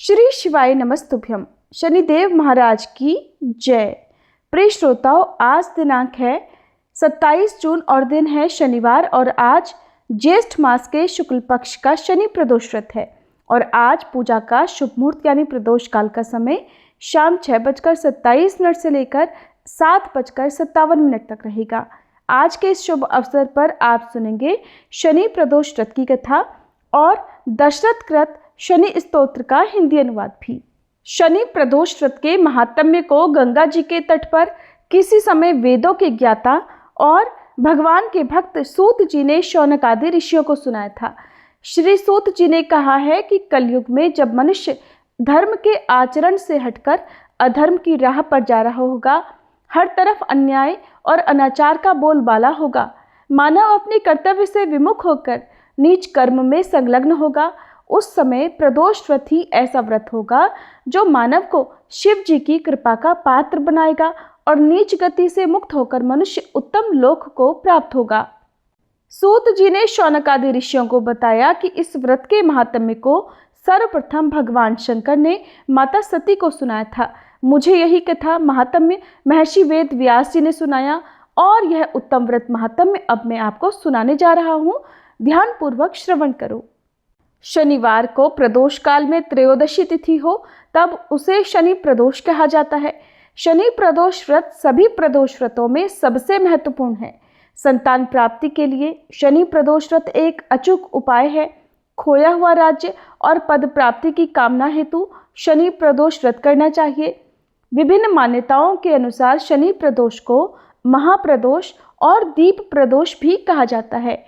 श्री शिवाय नमस्तुभ्यम। शनिदेव महाराज की जय। प्रिय श्रोताओं, आज दिनांक है 27 जून और दिन है शनिवार और आज ज्येष्ठ मास के शुक्ल पक्ष का शनि प्रदोष व्रत है और आज पूजा का शुभ मुहूर्त यानी प्रदोष काल का समय शाम 6:27 से लेकर 7:57 तक रहेगा। आज के इस शुभ अवसर पर आप सुनेंगे शनि प्रदोष व्रत की कथा और दशरथ कृत शनि स्तोत्र का हिंदी अनुवाद भी। शनि प्रदोष व्रत के महात्म्य को गंगा जी के तट पर किसी समय वेदों के ज्ञाता और भगवान के भक्त सूत जी ने शौनक आदि ऋषियों को सुनाया था। श्री सूत जी ने कहा है कि कलयुग में जब मनुष्य धर्म के आचरण से हटकर अधर्म की राह पर जा रहा होगा, हर तरफ अन्याय और अनाचार का बोलबाला होगा, मानव अपने कर्तव्य से विमुख होकर नीच कर्म में संलग्न होगा, उस समय प्रदोष व्रत ही ऐसा व्रत होगा जो मानव को शिव जी की कृपा का पात्र बनाएगा और नीच गति से मुक्त होकर मनुष्य उत्तम लोक को प्राप्त होगा। सूत जी ने शौनक आदि ऋषियों को बताया कि इस व्रत के महात्म्य को सर्वप्रथम भगवान शंकर ने माता सती को सुनाया था। मुझे यही कथा महात्म्य महर्षि वेद व्यास जी ने सुनाया और यह उत्तम व्रत महात्म्य अब मैं आपको सुनाने जा रहा हूँ। ध्यानपूर्वक श्रवण करो। शनिवार को प्रदोष काल में त्रयोदशी तिथि हो तब उसे शनि प्रदोष कहा जाता है। शनि प्रदोष व्रत सभी प्रदोष व्रतों में सबसे महत्वपूर्ण है। संतान प्राप्ति के लिए शनि प्रदोष व्रत एक अचूक उपाय है। खोया हुआ राज्य और पद प्राप्ति की कामना हेतु शनि प्रदोष व्रत करना चाहिए। विभिन्न मान्यताओं के अनुसार शनि प्रदोष को महाप्रदोष और दीप प्रदोष भी कहा जाता है।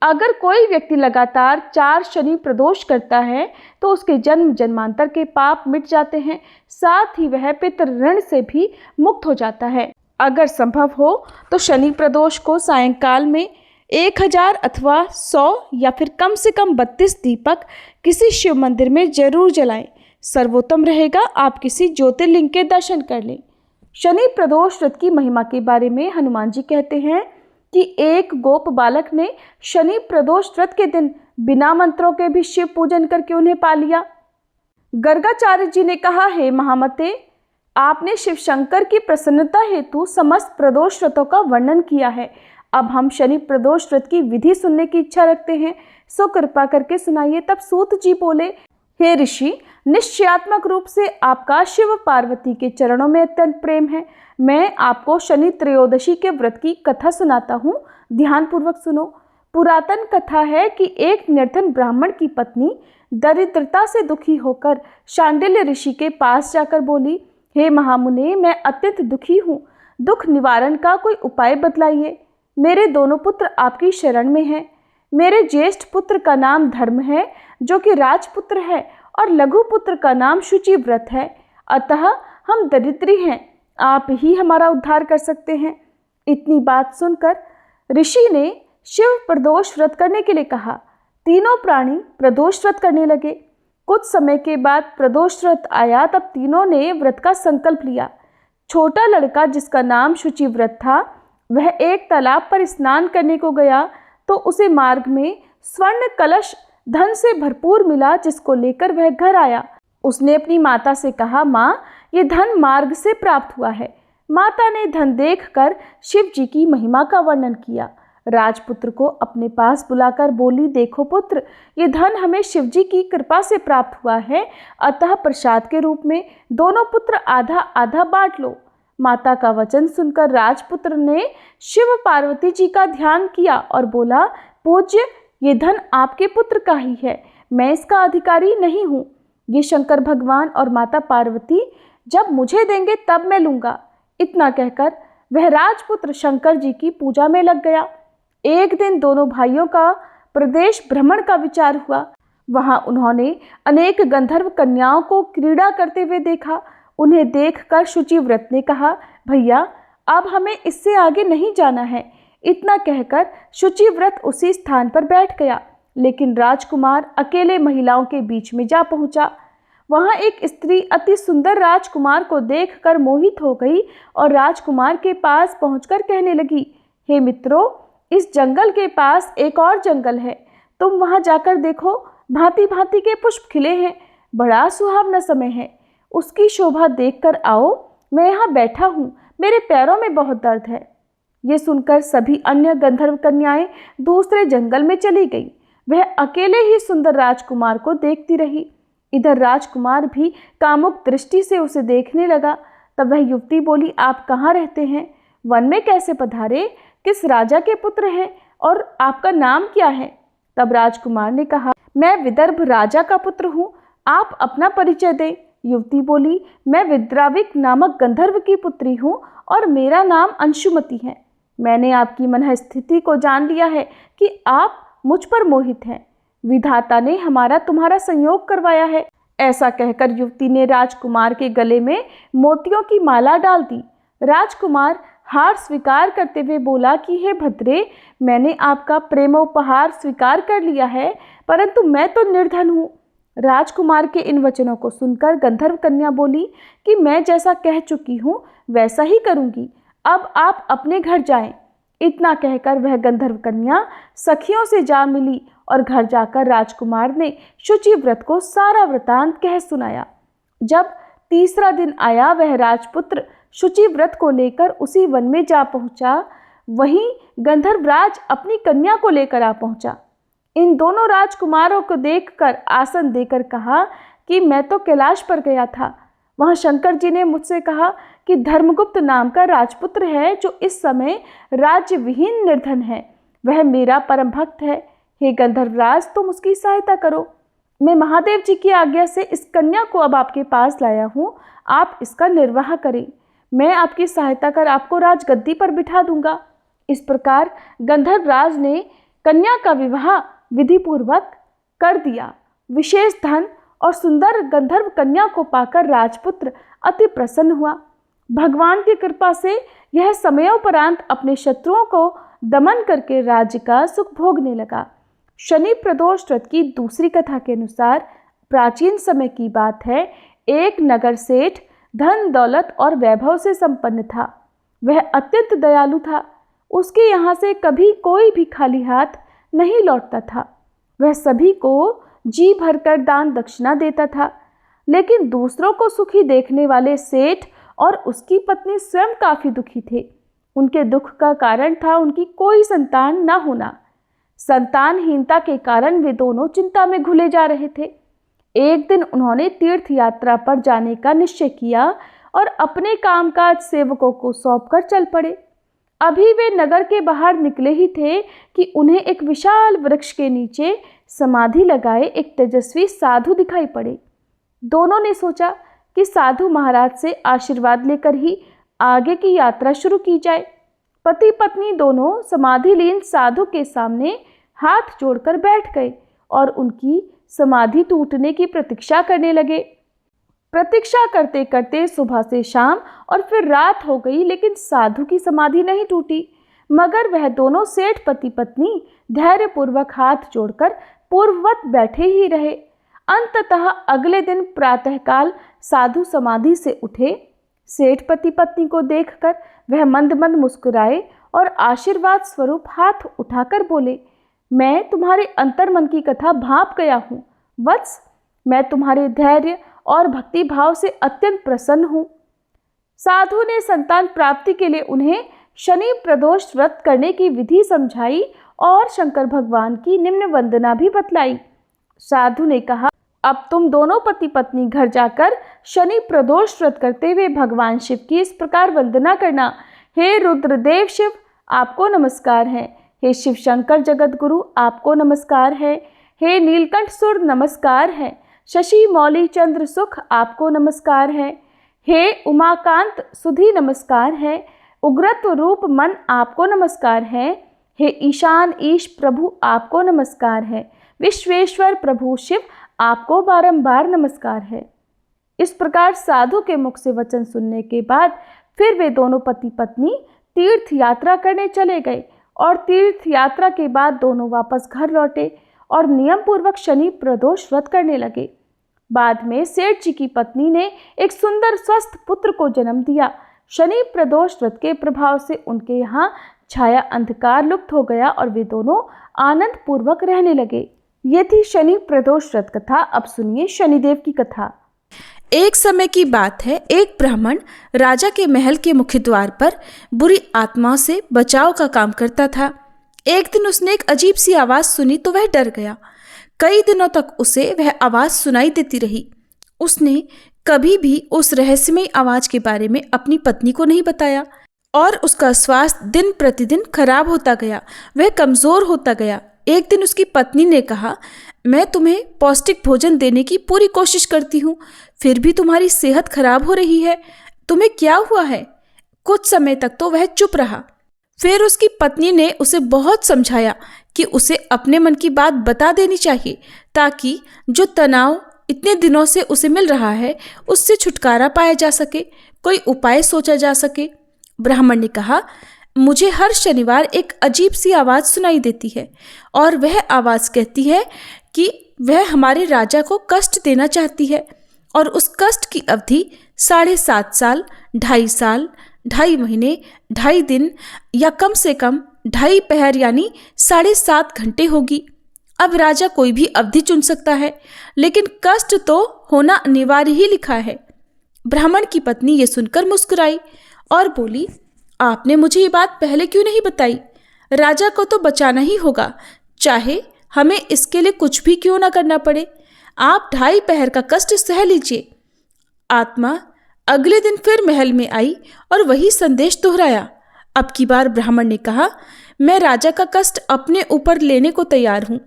अगर कोई व्यक्ति लगातार 4 शनि प्रदोष करता है तो उसके जन्म जन्मांतर के पाप मिट जाते हैं, साथ ही वह पितृ ऋण से भी मुक्त हो जाता है। अगर संभव हो तो शनि प्रदोष को सायंकाल में 1000 अथवा 100 या फिर कम से कम 32 दीपक किसी शिव मंदिर में जरूर जलाएं। सर्वोत्तम रहेगा आप किसी ज्योतिर्लिंग के दर्शन कर लें। शनि प्रदोष व्रत की महिमा के बारे में हनुमान जी कहते हैं कि एक गोप बालक ने शनि प्रदोष व्रत के दिन बिना मंत्रों के भी शिव पूजन करके उन्हें पा लिया। गर्गाचार्य जी ने कहा, हे महामते, आपने शिव शंकर की प्रसन्नता हेतु समस्त प्रदोष व्रतों का वर्णन किया है। अब हम शनि प्रदोष व्रत की विधि सुनने की इच्छा रखते हैं, सो कृपा करके सुनाइए। तब सूत जी बोले, हे ऋषि, निश्चयात्मक रूप से आपका शिव पार्वती के चरणों में अत्यंत प्रेम है। मैं आपको शनि त्रयोदशी के व्रत की कथा सुनाता हूँ, ध्यानपूर्वक सुनो। पुरातन कथा है कि एक निर्धन ब्राह्मण की पत्नी दरिद्रता से दुखी होकर शांडिल्य ऋषि के पास जाकर बोली, हे महामुने, मैं अत्यंत दुखी हूँ, दुख निवारण का कोई उपाय बतलाइए। मेरे दोनों पुत्र आपकी शरण में हैं। मेरे ज्येष्ठ पुत्र का नाम धर्म है जो कि राजपुत्र है और लघु पुत्र का नाम शुचि व्रत है, अतः हम दरिद्री हैं, आप ही हमारा उद्धार कर सकते हैं। इतनी बात सुनकर ऋषि ने शिव प्रदोष व्रत करने के लिए कहा। तीनों प्राणी प्रदोष व्रत करने लगे। कुछ समय के बाद प्रदोष व्रत आया, तब तीनों ने व्रत का संकल्प लिया। छोटा लड़का जिसका नाम शुचि व्रत था, वह एक तालाब पर स्नान करने को गया तो उसे मार्ग में स्वर्ण कलश धन से भरपूर मिला, जिसको लेकर वह घर आया। उसने अपनी माता से कहा, माँ, ये धन मार्ग से प्राप्त हुआ है। माता ने धन देखकर शिव जी की महिमा का वर्णन किया। राजपुत्र को अपने पास बुलाकर बोली, देखो पुत्र, ये धन हमें शिव जी की कृपा से प्राप्त हुआ है, अतः प्रसाद के रूप में दोनों पुत्र आधा आधा बांट लो। माता का वचन सुनकर राजपुत्र ने शिव पार्वती जी का ध्यान किया और बोला, पूज्य, ये धन आपके पुत्र का ही है, मैं इसका अधिकारी नहीं हूँ। ये शंकर भगवान और माता पार्वती जब मुझे देंगे तब मैं लूँगा। इतना कहकर वह राजपुत्र शंकर जी की पूजा में लग गया। एक दिन दोनों भाइयों का प्रदेश भ्रमण का विचार हुआ। वहाँ उन्होंने अनेक गंधर्व कन्याओं को क्रीड़ा करते हुए देखा। उन्हें देखकर शुचि व्रत ने कहा, भैया, अब हमें इससे आगे नहीं जाना है। इतना कहकर शुचि व्रत उसी स्थान पर बैठ गया, लेकिन राजकुमार अकेले महिलाओं के बीच में जा पहुंचा। वहां एक स्त्री अति सुंदर राजकुमार को देखकर मोहित हो गई और राजकुमार के पास पहुंचकर कहने लगी, हे मित्रों, इस जंगल के पास एक और जंगल है, तुम वहां जाकर देखो, भांति भांति के पुष्प खिले हैं। बड़ा सुहावना समय है। उसकी शोभा देखकर आओ। मैं यहाँ बैठा हूँ, मेरे पैरों में बहुत दर्द है। ये सुनकर सभी अन्य गंधर्व कन्याएं दूसरे जंगल में चली गईं। वह अकेले ही सुंदर राजकुमार को देखती रही। इधर राजकुमार भी कामुक दृष्टि से उसे देखने लगा। तब वह युवती बोली, आप कहाँ रहते हैं? वन में कैसे पधारे? किस राजा के पुत्र हैं और आपका नाम क्या है? तब राजकुमार ने कहा, मैं विदर्भ राजा का पुत्र हूँ, आप अपना परिचय दें। युवती बोली, मैं विद्राविक नामक गंधर्व की पुत्री हूँ और मेरा नाम अंशुमति है। मैंने आपकी मनःस्थिति को जान लिया है कि आप मुझ पर मोहित हैं। विधाता ने हमारा तुम्हारा संयोग करवाया है। ऐसा कहकर युवती ने राजकुमार के गले में मोतियों की माला डाल दी। राजकुमार हार स्वीकार करते हुए बोला कि हे भद्रे, मैंने आपका प्रेमोपहार स्वीकार कर लिया है, परंतु मैं तो निर्धन हूँ। राजकुमार के इन वचनों को सुनकर गंधर्व कन्या बोली कि मैं जैसा कह चुकी हूँ वैसा ही करूँगी, अब आप अपने घर जाएं। इतना कहकर वह गंधर्व कन्या सखियों से जा मिली और घर जाकर राजकुमार ने शुचि व्रत को सारा वृतांत कह सुनाया। जब तीसरा दिन आया, वह राजपुत्र शुचि व्रत को लेकर उसी वन में जा पहुंचा। वहीं गंधर्वराज अपनी कन्या को लेकर आ पहुंचा। इन दोनों राजकुमारों को देखकर आसन देकर कहा कि मैं तो कैलाश पर गया था। वहाँ शंकर जी ने मुझसे कहा कि धर्मगुप्त नाम का राजपुत्र है जो इस समय राज्य विहीन निर्धन है। वह मेरा परम भक्त है। हे गंधर्वराज, तुम उसकी सहायता करो। मैं महादेव जी की आज्ञा से इस कन्या को अब आपके पास लाया हूँ, आप इसका निर्वाह करें। मैं आपकी सहायता कर आपको राजगद्दी पर बिठा दूंगा। इस प्रकार गंधर्वराज ने कन्या का विवाह विधिपूर्वक कर दिया। विशेष धन और सुंदर गंधर्व कन्या को पाकर राजपुत्र अति प्रसन्न हुआ। भगवान की कृपा से यह समयोपरांत अपने शत्रुओं को दमन करके राज्य का सुख भोगने लगा। शनि प्रदोष व्रत की दूसरी कथा के अनुसार प्राचीन समय की बात है। एक नगर सेठ धन दौलत और वैभव से संपन्न था। वह अत्यंत दयालु था। उसके यहाँ से कभी कोई भी खाली हाथ नहीं लौटता था। वह सभी को जी भरकर दान दक्षिणा देता था। लेकिन दूसरों को सुखी देखने वाले सेठ और उसकी पत्नी स्वयं काफी दुखी थे। उनके दुख का कारण था उनकी कोई संतान न होना। संतानहीनता के कारण वे दोनों चिंता में घुले जा रहे थे। एक दिन उन्होंने तीर्थ यात्रा पर जाने का निश्चय किया और अपने कामकाज सेवकों को सौंपकर चल पड़े। अभी वे नगर के बाहर निकले ही थे कि उन्हें एक विशाल वृक्ष के नीचे समाधि लगाए एक तेजस्वी साधु दिखाई पड़े। दोनों ने सोचा कि साधु महाराज से आशीर्वाद लेकर ही आगे की यात्रा शुरू की जाए। पति पत्नी दोनों समाधिलीन साधु के सामने हाथ जोड़कर बैठ गए और उनकी समाधि टूटने की प्रतीक्षा करने लगे। प्रतीक्षा करते करते सुबह से शाम और फिर रात हो गई, लेकिन साधु की समाधि नहीं टूटी। मगर वह दोनों सेठ पति पत्नी धैर्यपूर्वक हाथ जोड़कर पूर्ववत बैठे ही रहे। अंततः अगले दिन प्रातःकाल साधु समाधि से उठे। सेठ पति पत्नी को देखकर वह मंद मंद मुस्कुराए और आशीर्वाद स्वरूप हाथ उठाकर बोले, मैं तुम्हारे अंतर्मन की कथा भांप गया हूँ वत्स। मैं तुम्हारे धैर्य और भक्ति भाव से अत्यंत प्रसन्न हूँ। साधु ने संतान प्राप्ति के लिए उन्हें शनि प्रदोष व्रत करने की विधि समझाई और शंकर भगवान की निम्न वंदना भी बतलाई। साधु ने कहा, अब तुम दोनों पति पत्नी घर जाकर शनि प्रदोष व्रत करते हुए भगवान शिव की इस प्रकार वंदना करना। हे रुद्रदेव शिव, आपको नमस्कार है। हे शिव शंकर जगत गुरु, आपको नमस्कार है। हे नीलकंठ सुर, नमस्कार है। शशि मौली चंद्र सुख, आपको नमस्कार है। हे उमाकांत सुधी, नमस्कार है। उग्रत्व रूप मन, आपको नमस्कार है। हे ईशान ईश प्रभु, आपको नमस्कार है। विश्वेश्वर प्रभु शिव, आपको बारंबार नमस्कार है। इस प्रकार साधु के मुख से वचन सुनने के बाद फिर वे दोनों पति पत्नी तीर्थ यात्रा करने चले गए और तीर्थ यात्रा के बाद दोनों वापस घर लौटे और नियम पूर्वक शनि प्रदोष व्रत करने लगे। बाद में सेठ जी की पत्नी ने एक सुंदर स्वस्थ पुत्र को जन्म दिया। शनि प्रदोष व्रत के प्रभाव से उनके यहाँ छाया अंधकार लुप्त हो गया और वे दोनों आनंद पूर्वक रहने लगे। ये थी शनि प्रदोष व्रत कथा। अब सुनिए शनिदेव की कथा। एक समय की बात है, एक ब्राह्मण राजा के महल के मुख्य द्वार पर बुरी आत्माओं से बचाव का काम करता था। एक दिन उसने एक अजीब सी आवाज सुनी तो वह डर गया। कई दिनों तक उसे वह आवाज सुनाई देती रही। उसने कभी भी उस रहस्यमय आवाज के बारे में अपनी पत्नी को नहीं बताया और उसका स्वास्थ्य दिन प्रतिदिन खराब होता गया। वह कमजोर होता गया। एक दिन उसकी पत्नी ने कहा, मैं तुम्हें पौष्टिक भोजन देने की पूरी कोशिश करती हूँ, फिर भी तुम्हारी सेहत खराब हो रही है। तुम्हें क्या हुआ है? कुछ समय तक तो वह चुप रहा। फिर उसकी पत्नी ने उसे बहुत समझाया कि उसे अपने मन की बात बता देनी चाहिए ताकि जो तनाव इतने दिनों से उसे मिल रहा है उससे छुटकारा पाया जा सके, कोई उपाय सोचा जा सके। ब्राह्मण ने कहा, मुझे हर शनिवार एक अजीब सी आवाज़ सुनाई देती है और वह आवाज़ कहती है कि वह हमारे राजा को कष्ट देना चाहती है और उस कष्ट की अवधि 7.5 साल, 2.5 साल, 2.5 महीने, 2.5 दिन या कम से कम 2.5 पहर यानी 7.5 घंटे होगी। अब राजा कोई भी अवधि चुन सकता है, लेकिन कष्ट तो होना अनिवार्य ही लिखा है। ब्राह्मण की पत्नी ये सुनकर मुस्कुराई और बोली, आपने मुझे ये बात पहले क्यों नहीं बताई? राजा को तो बचाना ही होगा, चाहे हमें इसके लिए कुछ भी क्यों ना करना पड़े। आप 2.5 पहर का कष्ट सह लीजिए। आत्मा अगले दिन फिर महल में आई और वही संदेश दोहराया। अब की बार ब्राह्मण ने कहा, मैं राजा का कष्ट अपने ऊपर लेने को तैयार हूँ।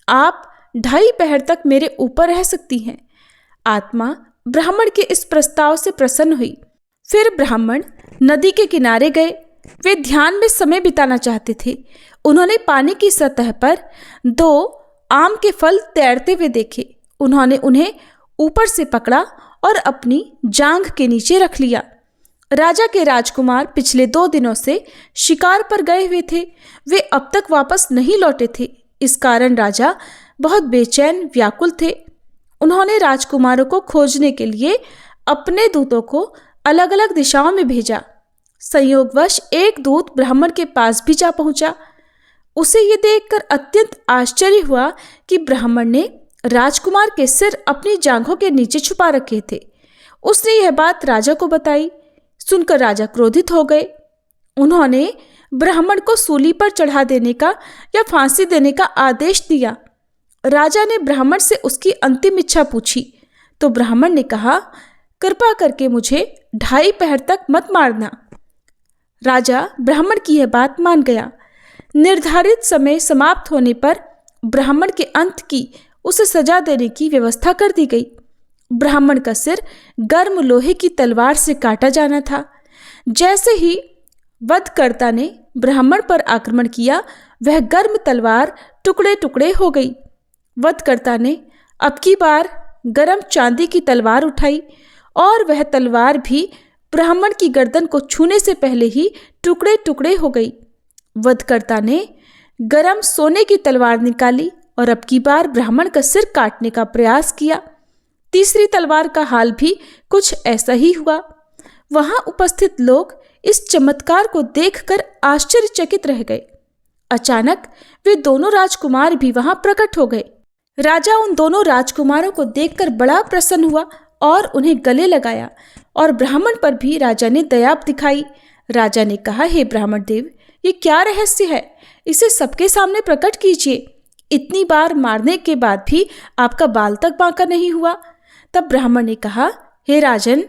आप 2.5 पहर तक मेरे ऊपर रह सकती हैं। आत्मा ब्राह्मण के इस प्रस्ताव से प्रसन्न हुई। फिर ब्राह्मण नदी के किनारे गए। वे ध्यान में समय बिताना चाहते थे। उन्होंने पानी की सतह पर 2 आम के फल तैरते हुए देखे। उन्होंने उन्हें ऊपर से पकड़ा और अपनी जांघ के नीचे रख लिया। राजा के राजकुमार पिछले 2 दिनों से शिकार पर गए हुए थे। वे अब तक वापस नहीं लौटे थे। इस कारण राजा बहुत बेचैन व्याकुल थे। उन्होंने राजकुमारों को खोजने के लिए अपने दूतों को अलग अलग दिशाओं में भेजा। संयोगवश एक दूत ब्राह्मण के पास भी जा पहुंचा। उसे ये देखकर अत्यंत आश्चर्य हुआ कि ब्राह्मण ने राजकुमार के सिर अपनी जांघों के नीचे छुपा रखे थे। उसने यह बात राजा को बताई। सुनकर राजा क्रोधित हो गए। उन्होंने ब्राह्मण को सूली पर चढ़ा देने का या फांसी देने का आदेश दिया। राजा ने ब्राह्मण से उसकी अंतिम इच्छा पूछी तो ब्राह्मण ने कहा, कृपा करके मुझे 2.5 पहर तक मत मारना। राजा ब्राह्मण की यह बात मान गया। निर्धारित समय समाप्त होने पर ब्राह्मण के अंत की उसे सजा देने की व्यवस्था कर दी गई। ब्राह्मण का सिर गर्म लोहे की तलवार से काटा जाना था। जैसे ही वधकर्ता ने ब्राह्मण पर आक्रमण किया, वह गर्म तलवार टुकड़े टुकड़े हो गई। वधकर्ता ने अब की बार गर्म चांदी की तलवार उठाई और वह तलवार भी ब्राह्मण की गर्दन को छूने से पहले ही टुकड़े टुकड़े हो गई। वधकर्ता ने गरम सोने की तलवार निकाली और अब की बार ब्राह्मण का सिर काटने का प्रयास किया। तीसरी तलवार का हाल भी कुछ ऐसा ही हुआ। वहां उपस्थित लोग इस चमत्कार को देखकर आश्चर्यचकित रह गए। अचानक वे दोनों राजकुमार भी वहां प्रकट हो गए। राजा उन दोनों राजकुमारों को देखकर बड़ा प्रसन्न हुआ और उन्हें गले लगाया और ब्राह्मण पर भी राजा ने दया दिखाई। राजा ने कहा, हे ब्राह्मण देव, ये क्या रहस्य है? इसे सबके सामने प्रकट कीजिए। इतनी बार मारने के बाद भी आपका बाल तक बांका नहीं हुआ। तब ब्राह्मण ने कहा, हे राजन,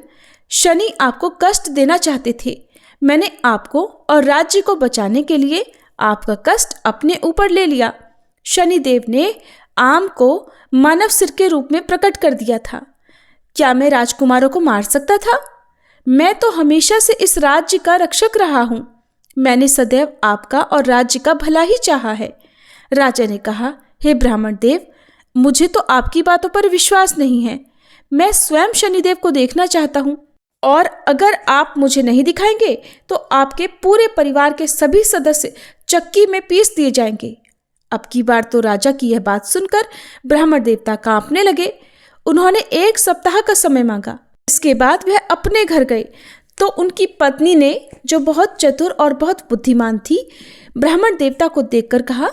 शनि आपको कष्ट देना चाहते थे। मैंने आपको और राज्य को बचाने के लिए आपका कष्ट अपने ऊपर ले लिया। शनिदेव ने आम को मानव सिर के रूप में प्रकट कर दिया था। क्या मैं राजकुमारों को मार सकता था? मैं तो हमेशा से इस राज्य का रक्षक रहा हूं। मैंने सदैव आपका और राज्य का भला ही चाहा है। राजा ने कहा, हे ब्राह्मण देव, मुझे तो आपकी बातों पर विश्वास नहीं है। मैं स्वयं शनिदेव को देखना चाहता हूँ और अगर आप मुझे नहीं दिखाएंगे तो आपके पूरे परिवार के सभी सदस्य चक्की में पीस दिए जाएंगे। अब की बार तो राजा की यह बात सुनकर ब्राह्मण देवता कांपने लगे। उन्होंने 1 सप्ताह का समय मांगा। इसके बाद वह अपने घर गए तो उनकी पत्नी ने, जो बहुत चतुर और बहुत बुद्धिमान थी, ब्राह्मण देवता को देखकर कहा,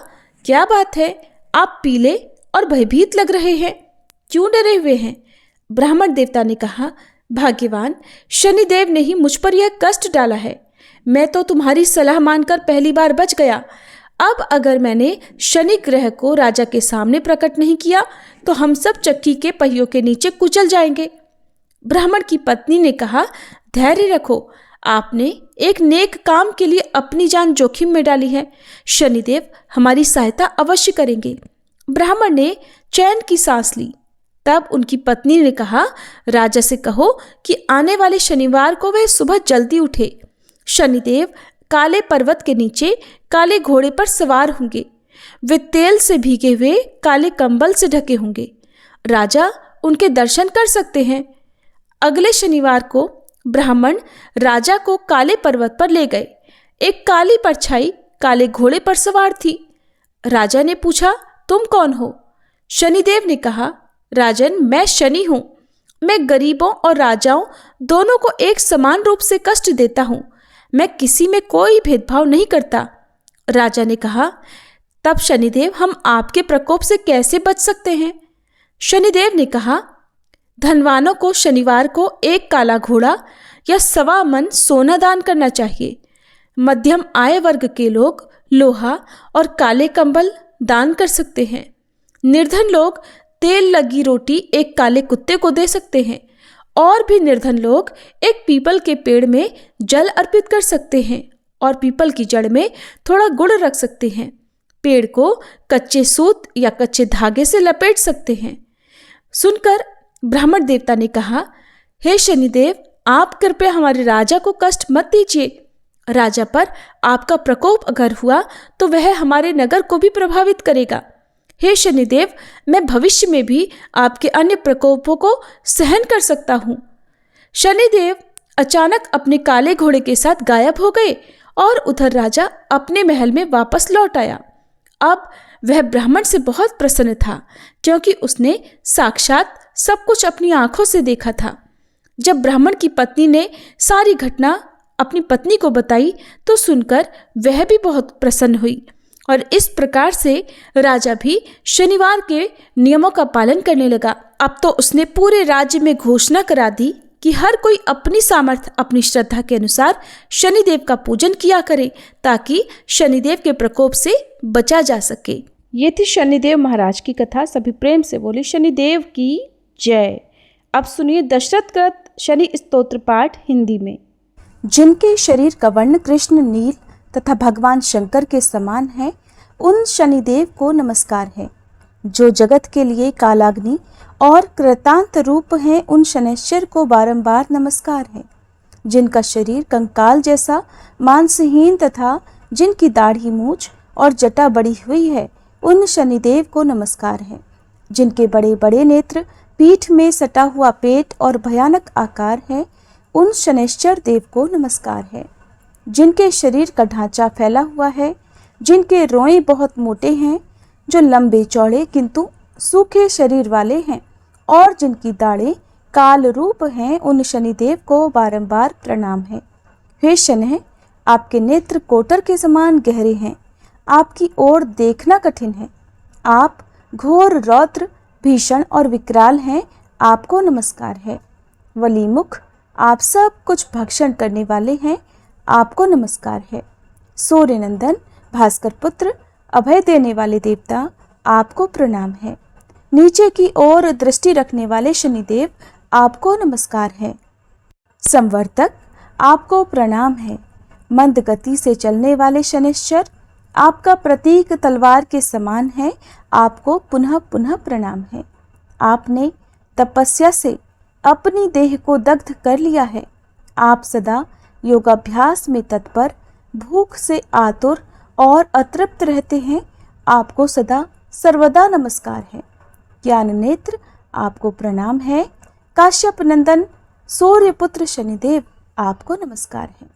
क्या बात है, आप पीले और भयभीत लग रहे हैं। क्यों डरे हुए हैं? ब्राह्मण देवता ने कहा, भाग्यवान, शनिदेव ने ही मुझ पर यह कष्ट डाला है। मैं तो तुम्हारी सलाह मानकर पहली बार बच गया। अब अगर मैंने शनि ग्रह को राजा के सामने प्रकट नहीं किया तो हम सब चक्की के पहियों के नीचे कुचल जाएंगे। ब्राह्मण की पत्नी ने कहा, धैर्य रखो, आपने एक नेक काम के लिए अपनी जान जोखिम में डाली है। शनिदेव हमारी सहायता अवश्य करेंगे। ब्राह्मण ने चैन की सांस ली। तब उनकी पत्नी ने कहा, राजा से कहो कि आने वाले शनिवार को वह सुबह जल्दी उठे। शनिदेव काले पर्वत के नीचे काले घोड़े पर सवार होंगे। वे तेल से भीगे हुए काले कंबल से ढके होंगे। राजा उनके दर्शन कर सकते हैं। अगले शनिवार को ब्राह्मण राजा को काले पर्वत पर ले गए। एक काली परछाई काले घोड़े पर सवार थी। राजा ने पूछा, तुम कौन हो? शनिदेव ने कहा, राजन, मैं शनि हूं। मैं गरीबों और राजाओं दोनों को एक समान रूप से कष्ट देता हूं। मैं किसी में कोई भेदभाव नहीं करता। राजा ने कहा, तब शनिदेव हम आपके प्रकोप से कैसे बच सकते हैं? शनिदेव ने कहा, धनवानों को शनिवार को एक काला घोड़ा या 1.25 मन सोना दान करना चाहिए। मध्यम आय वर्ग के लोग लोहा और काले कंबल दान कर सकते हैं। निर्धन लोग तेल लगी रोटी एक काले कुत्ते को दे सकते हैं। और भी निर्धन लोग एक पीपल के पेड़ में जल अर्पित कर सकते हैं और पीपल की जड़ में थोड़ा गुड़ रख सकते हैं। पेड़ को कच्चे सूत या कच्चे धागे से लपेट सकते हैं। सुनकर ब्राह्मण देवता ने कहा, हे शनिदेव, आप कृपया हमारे राजा को कष्ट मत दीजिए। राजा पर आपका प्रकोप अगर हुआ तो वह हमारे नगर को भी प्रभावित करेगा। हे शनिदेव, मैं भविष्य में भी आपके अन्य प्रकोपों को सहन कर सकता हूँ। शनिदेव अचानक अपने काले घोड़े के साथ गायब हो गए और उधर राजा अपने महल में वापस लौट आया। अब वह ब्राह्मण से बहुत प्रसन्न था क्योंकि उसने साक्षात सब कुछ अपनी आंखों से देखा था। जब ब्राह्मण की पत्नी ने सारी घटना अपनी पत्नी को बताई तो सुनकर वह भी बहुत प्रसन्न हुई और इस प्रकार से राजा भी शनिवार के नियमों का पालन करने लगा। अब तो उसने पूरे राज्य में घोषणा करा दी कि हर कोई अपनी सामर्थ्य, अपनी श्रद्धा के अनुसार शनिदेव का पूजन किया करे ताकि शनिदेव के प्रकोप से बचा जा सके। ये थी शनिदेव महाराज की कथा। सभी प्रेम से बोले शनिदेव की जय। अब सुनिए दशरथ कृत शनि स्तोत्र पाठ हिंदी में। जिनके शरीर का वर्ण कृष्ण नील तथा भगवान शंकर के समान है, उन शनिदेव को नमस्कार है। जो जगत के लिए कालाग्नि और कृतांत रूप हैं, उन शनैश्चर को बारंबार नमस्कार है। जिनका शरीर कंकाल जैसा मांसहीन तथा जिनकी दाढ़ी मूछ और जटा बड़ी हुई है, उन शनिदेव को नमस्कार है। जिनके बड़े बड़े नेत्र, पीठ में सटा हुआ पेट और भयानक आकार है, उन शनैश्चर देव को नमस्कार है। जिनके शरीर का ढांचा फैला हुआ है, जिनके रोएं बहुत मोटे हैं, जो लंबे चौड़े किंतु सूखे शरीर वाले हैं और जिनकी दाढ़ें काल रूप हैं, उन शनिदेव को बारंबार प्रणाम है। हे शनैः, आपके नेत्र कोटर के समान गहरे हैं। आपकी ओर देखना कठिन है। आप घोर रौद्र, भीषण और विकराल हैं। आपको नमस्कार है। वलीमुख, आप सब कुछ भक्षण करने वाले हैं। आपको नमस्कार है। सूर्यनंदन, भास्कर पुत्र, अभय देने वाले देवता, आपको प्रणाम है। नीचे की ओर दृष्टि रखने वाले शनिदेव, आपको नमस्कार है। संवर्तक, आपको प्रणाम है। मंद गति से चलने वाले शनैश्चर, आपका प्रतीक तलवार के समान है। आपको पुनः पुनः प्रणाम है। आपने तपस्या से अपनी देह को दग्ध कर लिया है। आप सदा योगाभ्यास में तत्पर, भूख से आतुर और अतृप्त रहते हैं। आपको सदा सर्वदा नमस्कार है। ज्ञान नेत्र, आपको प्रणाम है। काश्यप नंदन, सूर्यपुत्र शनिदेव, आपको नमस्कार है।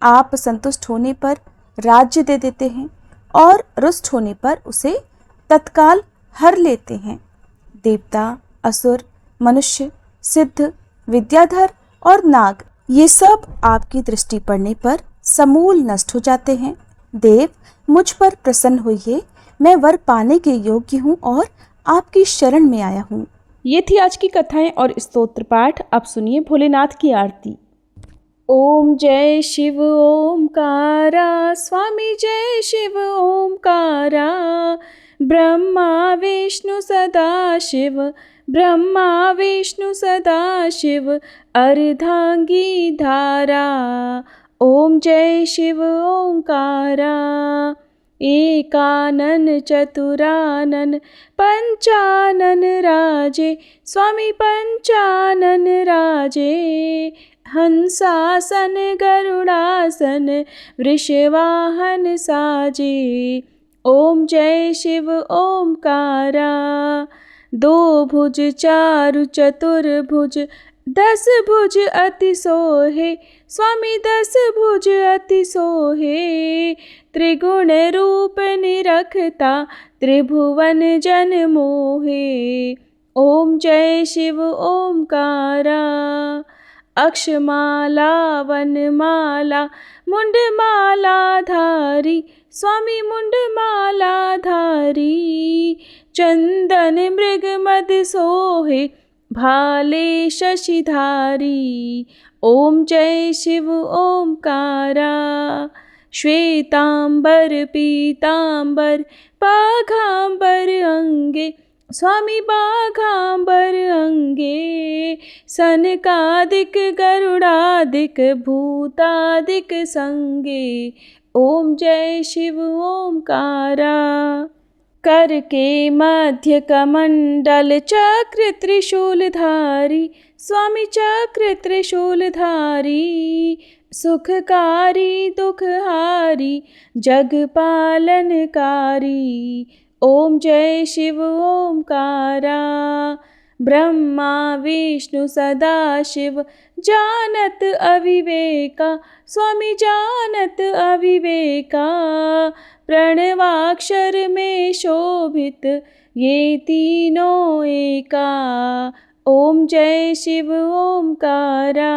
आप संतुष्ट होने पर राज्य दे देते हैं और रुष्ट होने पर उसे तत्काल हर लेते हैं। देवता, असुर, मनुष्य, सिद्ध, विद्याधर और नाग, ये सब आपकी दृष्टि पड़ने पर समूल नष्ट हो जाते हैं। देव, मुझ पर प्रसन्न होइए। मैं वर पाने के योग्य हूँ और आपकी शरण में आया हूँ। ये थी आज की कथाएं और स्तोत्र पाठ। अब सुनिए भोलेनाथ की आरती। ओम जय शिव ओमकारा, स्वामी जय शिव ओमकारा। ब्रह्मा विष्णु सदा शिव, ब्रह्मा विष्णु सदा शिव, अर्धांगी धारा। ओम जय शिव ओमकारा। एकानन चतुरानन पंचानन राजे, स्वामी पंचानन राजे। हंसासन गरुड़ासन वृषवाहन साजे। ओम जय शिव ओमकारा। दो भुज चारु चतुर्भुज, 10 भुज अति सोहे, स्वामी 10 भुज अति सोहे। त्रिगुण रूप निरखता, त्रिभुवन जन मोहे। ओम जय शिव ओमकारा। अक्षमाला वनमाला मुंडमाला धारी, स्वामी मुंडमाला धारी। चंदन मृग मद सोहे, भाले शशिधारी। ओम जय शिव ओमकारा। श्वेतांबर पीतांबर बाघांबर अंगे, स्वामी बाघांबर अंगे। सनकादिक गरुड़ादिक भूतादिक संगे। ओम जय शिव ओमकारा। कर के मध्य कमंडल चक्र त्रिशूलधारी, स्वामी चक्र त्रिशूलधारी। सुखकारी दुखहारी जग पालनकारी। ओम जय शिव ओमकारा। ब्रह्मा विष्णु सदा शिव, जानत अविवेका, स्वामी जानत अविवेका। प्रणवाक्षर में शोभित ये तीनों एका। ओम जय शिव ओमकारा।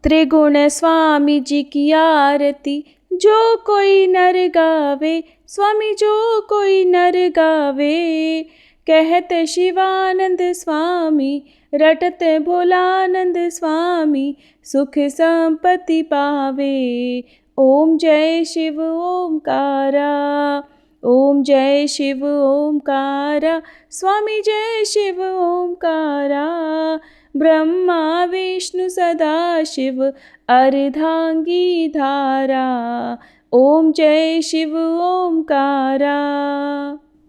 त्रिगुण स्वामी जी की आरती जो कोई नर गावे, स्वामी जो कोई नर गावे। कहत शिवानंद स्वामी, रटत भोलानंद स्वामी, सुख संपत्ति पावे। ओम जय शिव ओमकारा। ओम जय शिव ओमकारा, स्वामी जय शिव ओमकारा। ब्रह्मा विष्णु सदा शिव, अर्धांगी धारा। ओम जय शिव ओमकारा।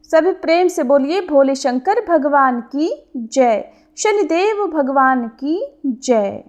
सभी प्रेम से बोलिए भोले शंकर भगवान की जय, शनिदेव भगवान की जय।